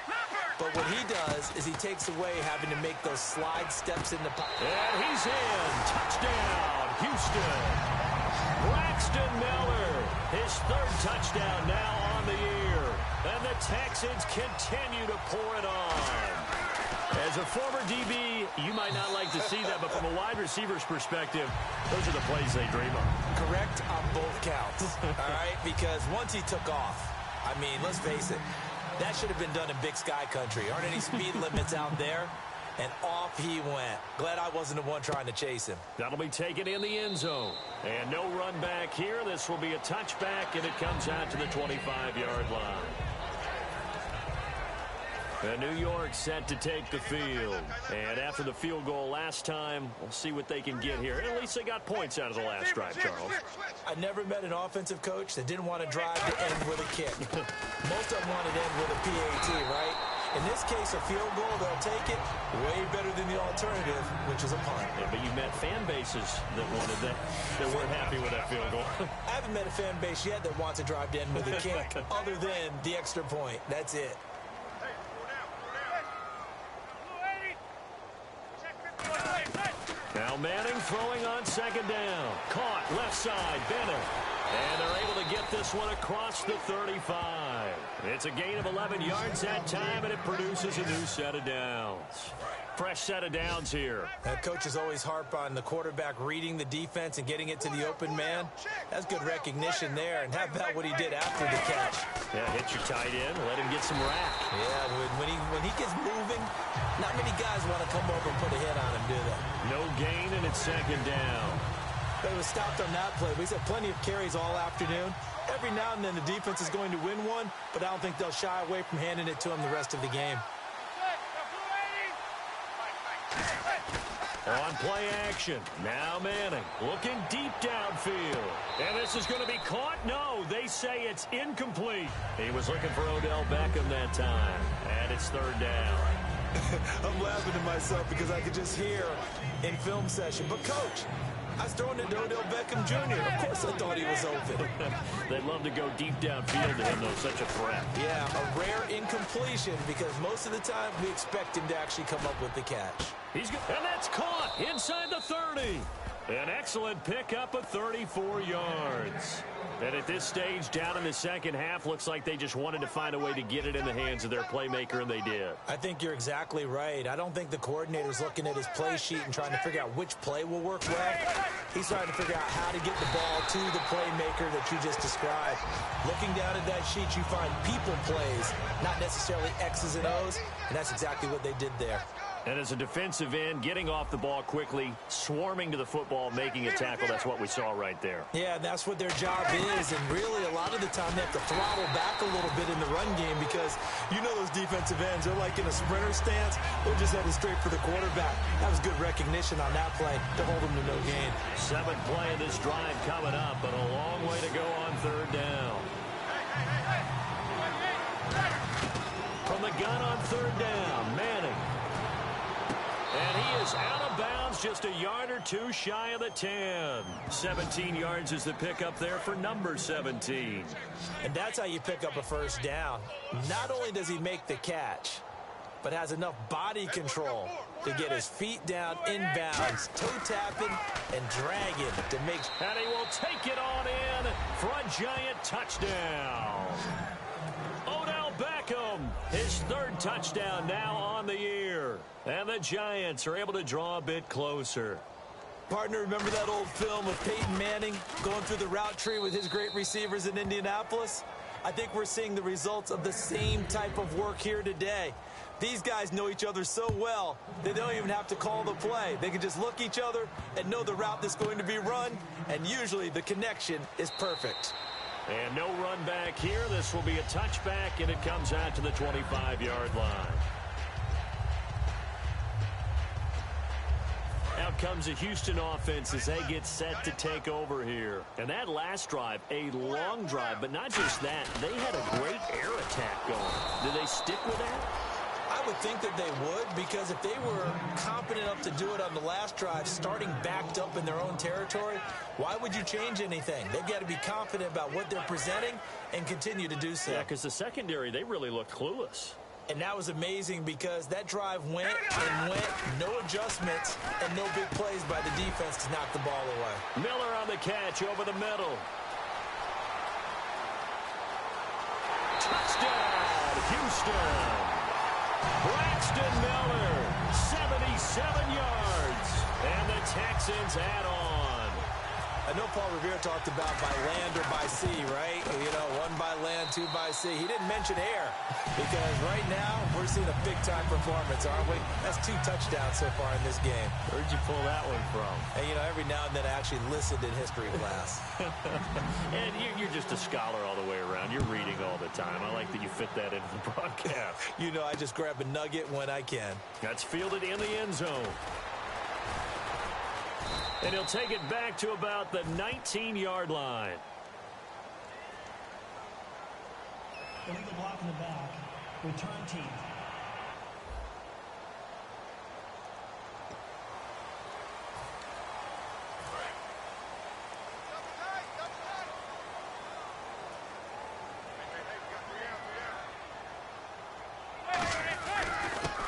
but what he does is he takes away having to make those slide steps in the pocket. And he's in. Touchdown, Houston. Braxton Miller, his third touchdown now on the year. And the Texans continue to pour it on. As a former DB, you might not like to see that, but from a wide receiver's perspective, those are the plays they dream of. Correct on both counts, all right? Because once he took off, I mean, let's face it, that should have been done in Big Sky Country. Aren't any speed limits out there? And off he went. Glad I wasn't the one trying to chase him. That'll be taken in the end zone. And no run back here. This will be a touchback, and it comes out to the 25-yard line. And New York set to take the field. And after the field goal last time, we'll see what they can get here. At least they got points out of the last drive, Charles. I never met an offensive coach that didn't want to drive to end with a kick. Most of them want to end with a PAT, right? In this case, a field goal, they'll take it way better than the alternative, which is a punt. Yeah, but you met fan bases that wanted that weren't happy with that field goal. I haven't met a fan base yet that wants to drive to end with a kick, other than the extra point. That's it. Now Manning throwing on second down. Caught left side, Bennett. And they're able to get this one across the 35. It's a gain of 11 yards that time, and it produces a new set of downs. Fresh set of downs here. Coaches always harp on the quarterback reading the defense and getting it to the open man. That's good recognition there. And how about what he did after the catch? Yeah, hit your tight end, let him get some rack. Yeah, when he gets moving, not many guys want to come over and put a hit on him, do they? No gain, and it's second down. They was stopped on that play. We've had plenty of carries all afternoon. Every now and then the defense is going to win one, but I don't think they'll shy away from handing it to him the rest of the game. On play action, now Manning looking deep downfield. And this is going to be caught? No, they say it's incomplete. He was looking for Odell Beckham that time, and it's third down. I'm laughing to myself because I could just hear in film session, but Coach, I was throwing it to Odell Beckham Jr. Of course I thought he was open. They'd love to go deep downfield to him, though, such a threat. Yeah, a rare incompletion because most of the time we expect him to actually come up with the catch. He's good, and that's caught inside the 30. An excellent pickup of 34 yards. And at this stage, down in the second half, looks like they just wanted to find a way to get it in the hands of their playmaker, and they did. I think you're exactly right. I don't think the coordinator's looking at his play sheet and trying to figure out which play will work well. He's trying to figure out how to get the ball to the playmaker that you just described. Looking down at that sheet, you find people plays, not necessarily X's and O's, and that's exactly what they did there. And as a defensive end, getting off the ball quickly, swarming to the football, making a tackle, that's what we saw right there. Yeah, that's what their job is, and really a lot of the time they have to throttle back a little bit in the run game because you know those defensive ends, they're like in a sprinter stance, they're just headed straight for the quarterback. That was good recognition on that play to hold them to no gain. Seventh play of this drive coming up, but a long way to go on third down. From the gun on third down, Manning. And he is out of bounds, just a yard or two shy of the 10. 17 yards is the pickup there for number 17. And that's how you pick up a first down. Not only does he make the catch, but has enough body control to get his feet down inbounds, toe tapping and dragging to make. And he will take it on in for a giant touchdown. Odell Beckham, his third touchdown now on the year. And the Giants are able to draw a bit closer. Partner, remember that old film of Peyton Manning going through the route tree with his great receivers in Indianapolis? I think we're seeing the results of the same type of work here today. These guys know each other so well, they don't even have to call the play. They can just look each other and know the route that's going to be run, and usually the connection is perfect. And no run back here. This will be a touchback, and it comes out to the 25-yard line. Out comes the Houston offense as they get set to take over here. And that last drive, a long drive, but not just that. They had a great air attack going. Do they stick with that? I would think that they would, because if they were competent enough to do it on the last drive, starting backed up in their own territory, why would you change anything? They've got to be confident about what they're presenting and continue to do so. Yeah, because the secondary, they really looked clueless. And that was amazing because that drive went and went, no adjustments, and no big plays by the defense to knock the ball away. Miller on the catch over the middle. Touchdown, Houston. Braxton Miller, 77 yards. And the Texans add on. I know Paul Revere talked about by land or by sea, right? You know, one by land, two by sea. He didn't mention air because right now we're seeing a big-time performance, aren't we? That's 2 touchdowns so far in this game. Where'd you pull that one from? And, you know, every now and then I actually listened in history class. And you're just a scholar all the way around. You're reading all the time. I like that you fit that into the broadcast. You know, I just grab a nugget when I can. That's fielded in the end zone. And he'll take it back to about the 19-yard line. Illegal block in the back. Return team.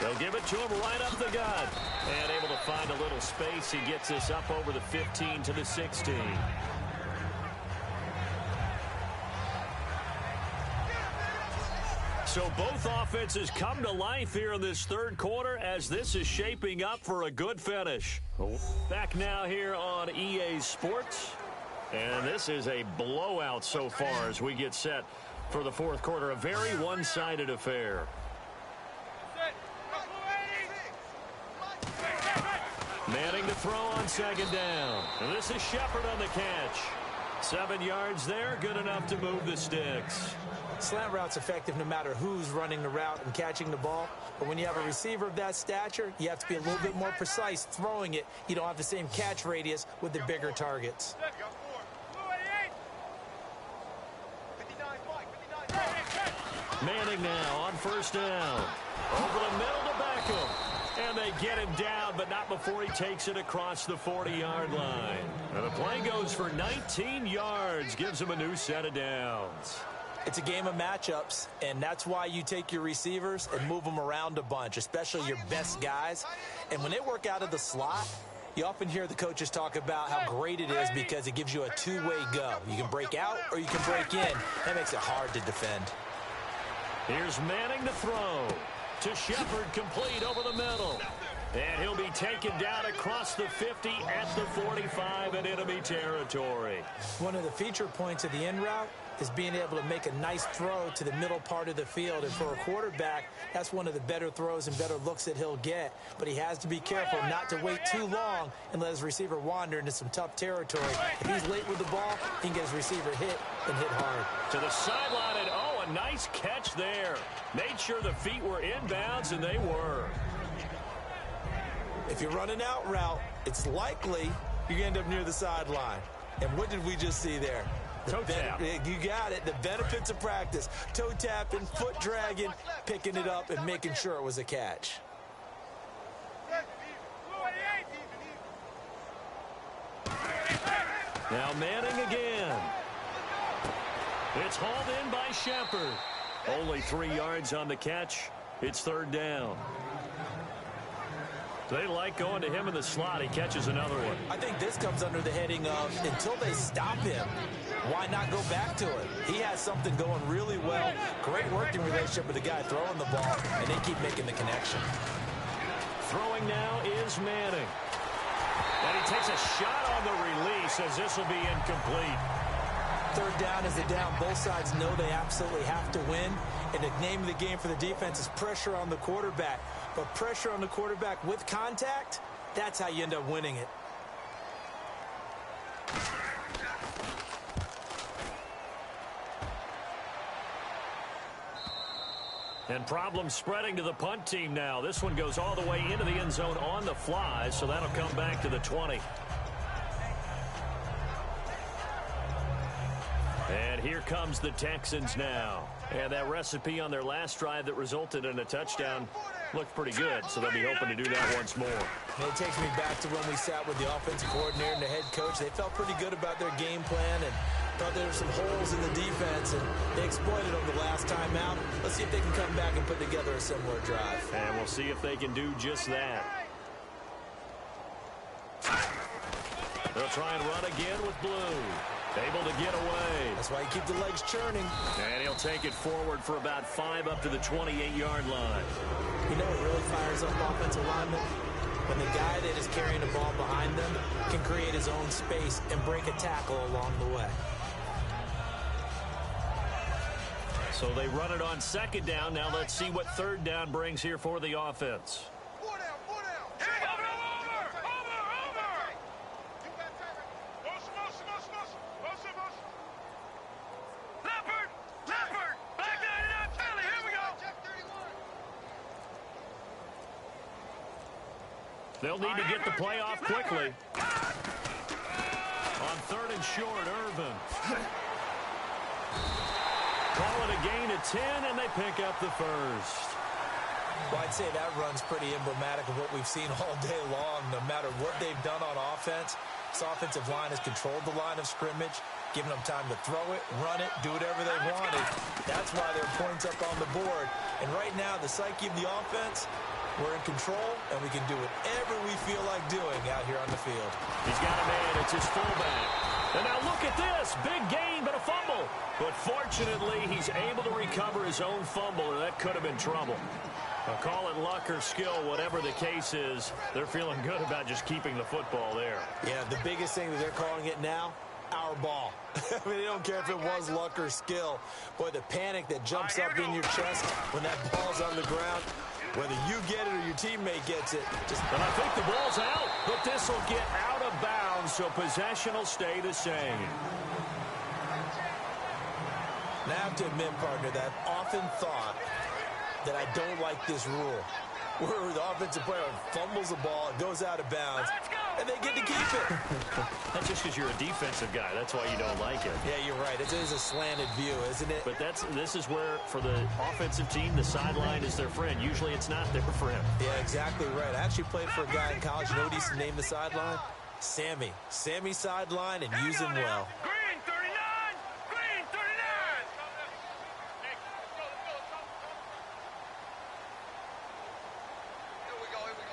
They'll give it to him right up the gut. And able to find a little space. He gets us up over the 15 to the 16. So both offenses come to life here in this third quarter as this is shaping up for a good finish. Back now here on EA Sports. And this is a blowout so far as we get set for the fourth quarter. A very one-sided affair. Manning to throw on second down. And this is Shepard on the catch. 7 yards there, good enough to move the sticks. Slant route's effective no matter who's running the route and catching the ball. But when you have a receiver of that stature, you have to be a little bit more precise throwing it. You don't have the same catch radius with the bigger targets. Manning now on first down. Over the middle to Beckham. And they get him down, but not before he takes it across the 40-yard line. And the play goes for 19 yards, gives him a new set of downs. It's a game of matchups, and that's why you take your receivers and move them around a bunch, especially your best guys. And when they work out of the slot, you often hear the coaches talk about how great it is because it gives you a two-way go. You can break out or you can break in. That makes it hard to defend. Here's Manning to throw. To Shepard, complete over the middle. And he'll be taken down across the 50 at the 45 in enemy territory. One of the feature points of the in route is being able to make a nice throw to the middle part of the field. And for a quarterback, that's one of the better throws and better looks that he'll get. But he has to be careful not to wait too long and let his receiver wander into some tough territory. If he's late with the ball, he can get his receiver hit and hit hard. To the sideline, and a nice catch there. Made sure the feet were inbounds, and they were. If you're running out route, it's likely you're going to end up near the sideline. And what did we just see there? Toe tap. You got it. The benefits of practice. Toe tapping, foot dragging, picking it up, and making sure it was a catch. Now Manning again. It's hauled in by Shepard. Only 3 yards on the catch. It's third down. They like going to him in the slot. He catches another one. I think this comes under the heading of until they stop him, why not go back to it? He has something going really well. Great working relationship with the guy throwing the ball, and they keep making the connection. Throwing now is Manning. And he takes a shot on the release as this will be incomplete. Third down is the down. Both sides know they absolutely have to win. And the name of the game for the defense is pressure on the quarterback. But pressure on the quarterback with contact, that's how you end up winning it. And problems spreading to the punt team now. This one goes all the way into the end zone on the fly, so that'll come back to the 20. And here comes the Texans now. And that recipe on their last drive that resulted in a touchdown looked pretty good, so they'll be hoping to do that once more. And it takes me back to when we sat with the offensive coordinator and the head coach. They felt pretty good about their game plan, and Thought there were some holes in the defense, and they exploited them the last time out. Let's see if they can come back and put together a similar drive. And we'll see if they can do just that. They'll try and run again with Blue. Able to get away. That's why you keep the legs churning. And he'll take it forward for about 5 up to the 28-yard line. You know what really fires up offensive linemen? When the guy that is carrying the ball behind them can create his own space and break a tackle along the way. So they run it on second down. Now let's see what third down brings here for the offense. They'll need to get the play off quickly. On third and short, Irvin. Call it a gain of 10, and they pick up the first. Well, I'd say that run's pretty emblematic of what we've seen all day long. No matter what they've done on offense, this offensive line has controlled the line of scrimmage, giving them time to throw it, run it, do whatever they wanted. That's why there are points up on the board. And right now, the psyche of the offense, we're in control, and we can do whatever we feel like doing out here on the field. He's got a man. It's his fullback. And now look at this. Big gain, but a fumble. But fortunately, he's able to recover his own fumble, and that could have been trouble. I'll call it luck or skill, whatever the case is. They're feeling good about just keeping the football there. Yeah, the biggest thing that they're calling it now, our ball. I mean, they don't care if it was luck or skill. Boy, the panic that jumps up in your chest when that ball's on the ground, whether you get it or your teammate gets it. And I think the ball's out, but this will get out of bounds, so possession will stay the same. Now, I have to admit, partner, that I've often thought that I don't like this rule, where the offensive player fumbles the ball, it goes out of bounds, and they get to keep it. That's just because you're a defensive guy. That's why you don't like it. Yeah, you're right. It is a slanted view, isn't it? But this is where, for the offensive team, the sideline is their friend. Usually it's not their friend. Yeah, exactly right. I actually played for a guy in college. You know what he used to name the sideline? Sammy. Sammy sideline, and use him well. Green 39! Green 39! Here we go, here we go.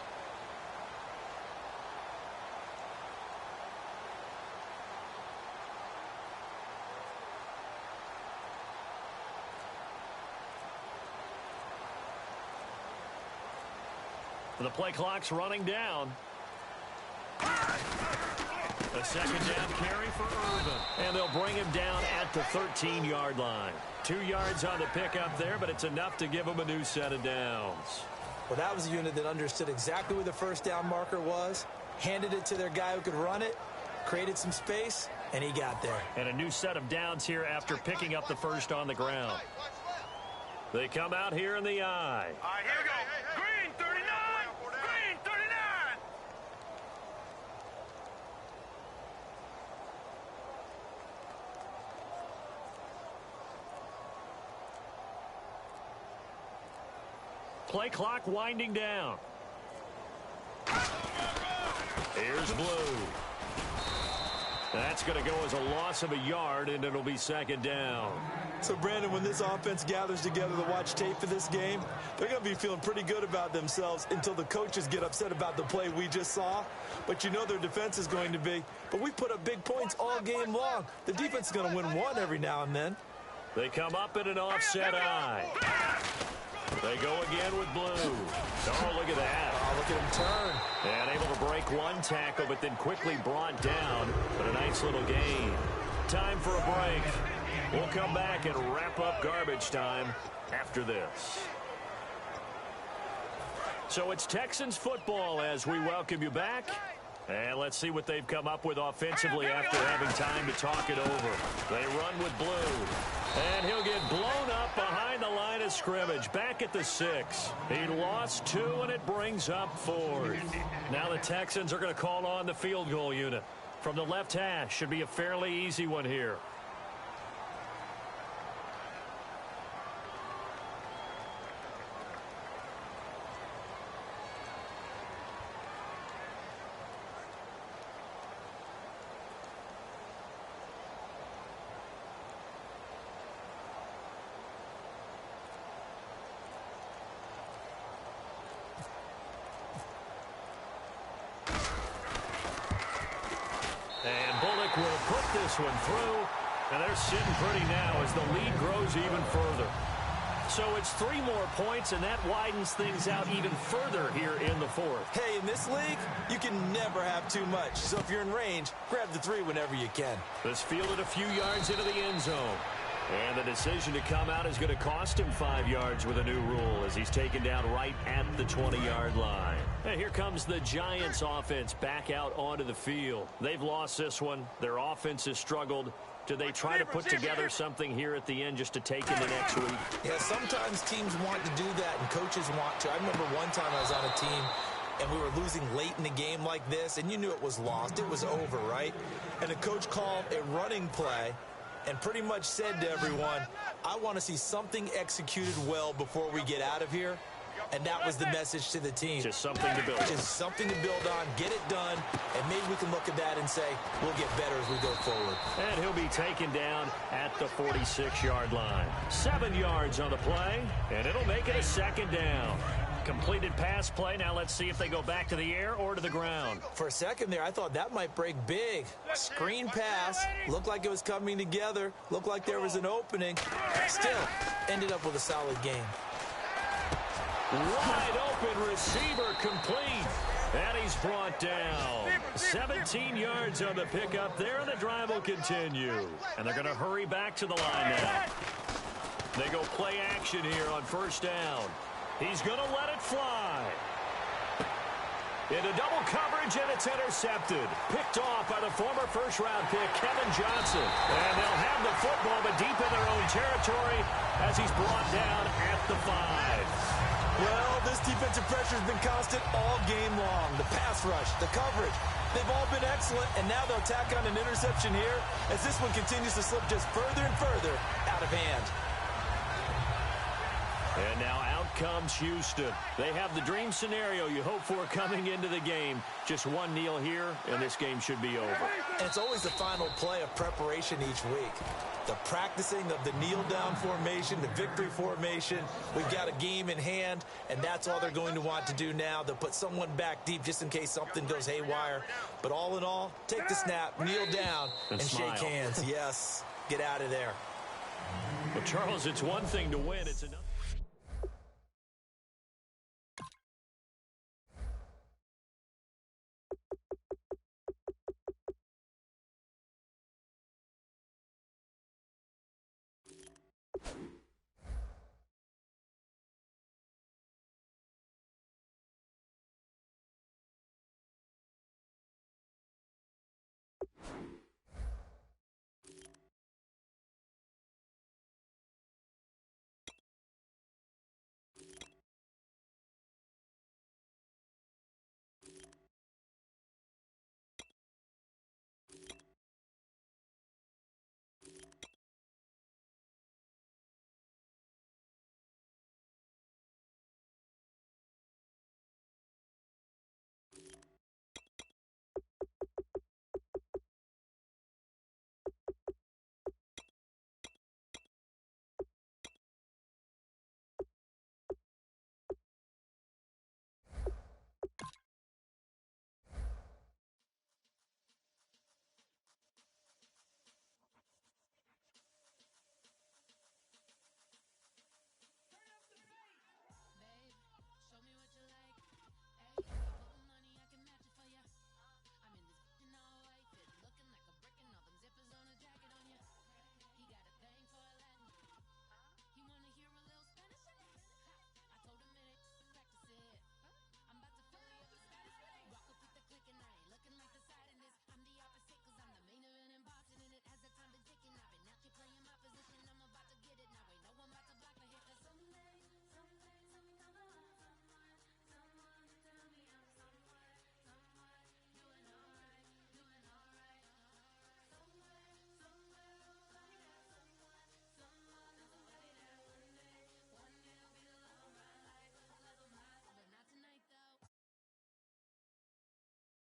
The play clock's running down. A second down carry for Irvin. And they'll bring him down at the 13-yard line. 2 yards on the pickup there, but it's enough to give him a new set of downs. Well, that was a unit that understood exactly where the first down marker was, handed it to their guy who could run it, created some space, and he got there. And a new set of downs here after picking up the first on the ground. They come out here in the eye. All right, here we go. Green 39! Green 39! Play clock winding down. Here's Blue. That's going to go as a loss of a yard, and it'll be second down. So, Brandon, when this offense gathers together to watch tape for this game, they're going to be feeling pretty good about themselves until the coaches get upset about the play we just saw. But you know their defense is going to be. But we put up big points all game long. The defense is going to win one every now and then. They come up in an offset eye. They go again with Blue. Oh, look at that. Oh, look at him turn. And able to break one tackle, but then quickly brought down. But a nice little gain. Time for a break. We'll come back and wrap up garbage time after this. So it's Texans football as we welcome you back. And let's see what they've come up with offensively after having time to talk it over. They run with Blue. And he'll get blown up behind the line of scrimmage. Back at the 6. He lost 2, and it brings up 4th. Now the Texans are going to call on the field goal unit. From the left hash, should be a fairly easy one here. this one through, and they're sitting pretty now as the lead grows even further. So it's 3 more points, and that widens things out even further here in the fourth. Hey, in this league, you can never have too much. So if you're in range, grab the 3 whenever you can. This fielded a few yards into the end zone. And the decision to come out is going to cost him 5 yards with a new rule as he's taken down right at the 20-yard line. And here comes the Giants offense back out onto the field. They've lost this one. Their offense has struggled. Do they try to put together something here at the end just to take into next week? Yeah, sometimes teams want to do that and coaches want to. I remember one time I was on a team and we were losing late in the game like this, and you knew it was lost. It was over, right? And the coach called a running play and pretty much said to everyone, I want to see something executed well before we get out of here. And that was the message to the team. Just something to build on. Just something to build on, get it done, and maybe we can look at that and say, we'll get better as we go forward. And he'll be taken down at the 46-yard line. 7 yards on the play, and it'll make it a 2nd down. Completed pass play. Now let's see if they go back to the air or to the ground. For a second there, I thought that might break big. Screen pass. Looked like it was coming together. Looked like there was an opening. Still, ended up with a solid game. Wide open receiver complete. And he's brought down. 17 yards on the pickup there, and the drive will continue. And they're going to hurry back to the line now. They go play action here on 1st down. He's going to let it fly. Into double coverage, and it's intercepted. Picked off by the former 1st-round pick, Kevin Johnson. And they'll have the football, but deep in their own territory as he's brought down at the 5. Well, this defensive pressure has been constant all game long. The pass rush, the coverage, they've all been excellent, and now they'll tack on an interception here as this one continues to slip just further and further out of hand. And now out comes Houston. They have the dream scenario you hope for coming into the game. Just one kneel here, and this game should be over. And it's always the final play of preparation each week. The practicing of the kneel-down formation, the victory formation. We've got a game in hand, and that's all they're going to want to do now. They'll put someone back deep just in case something goes haywire. But all in all, take the snap, kneel down, and shake hands. Yes, get out of there. But, Charles, it's one thing to win. It's another.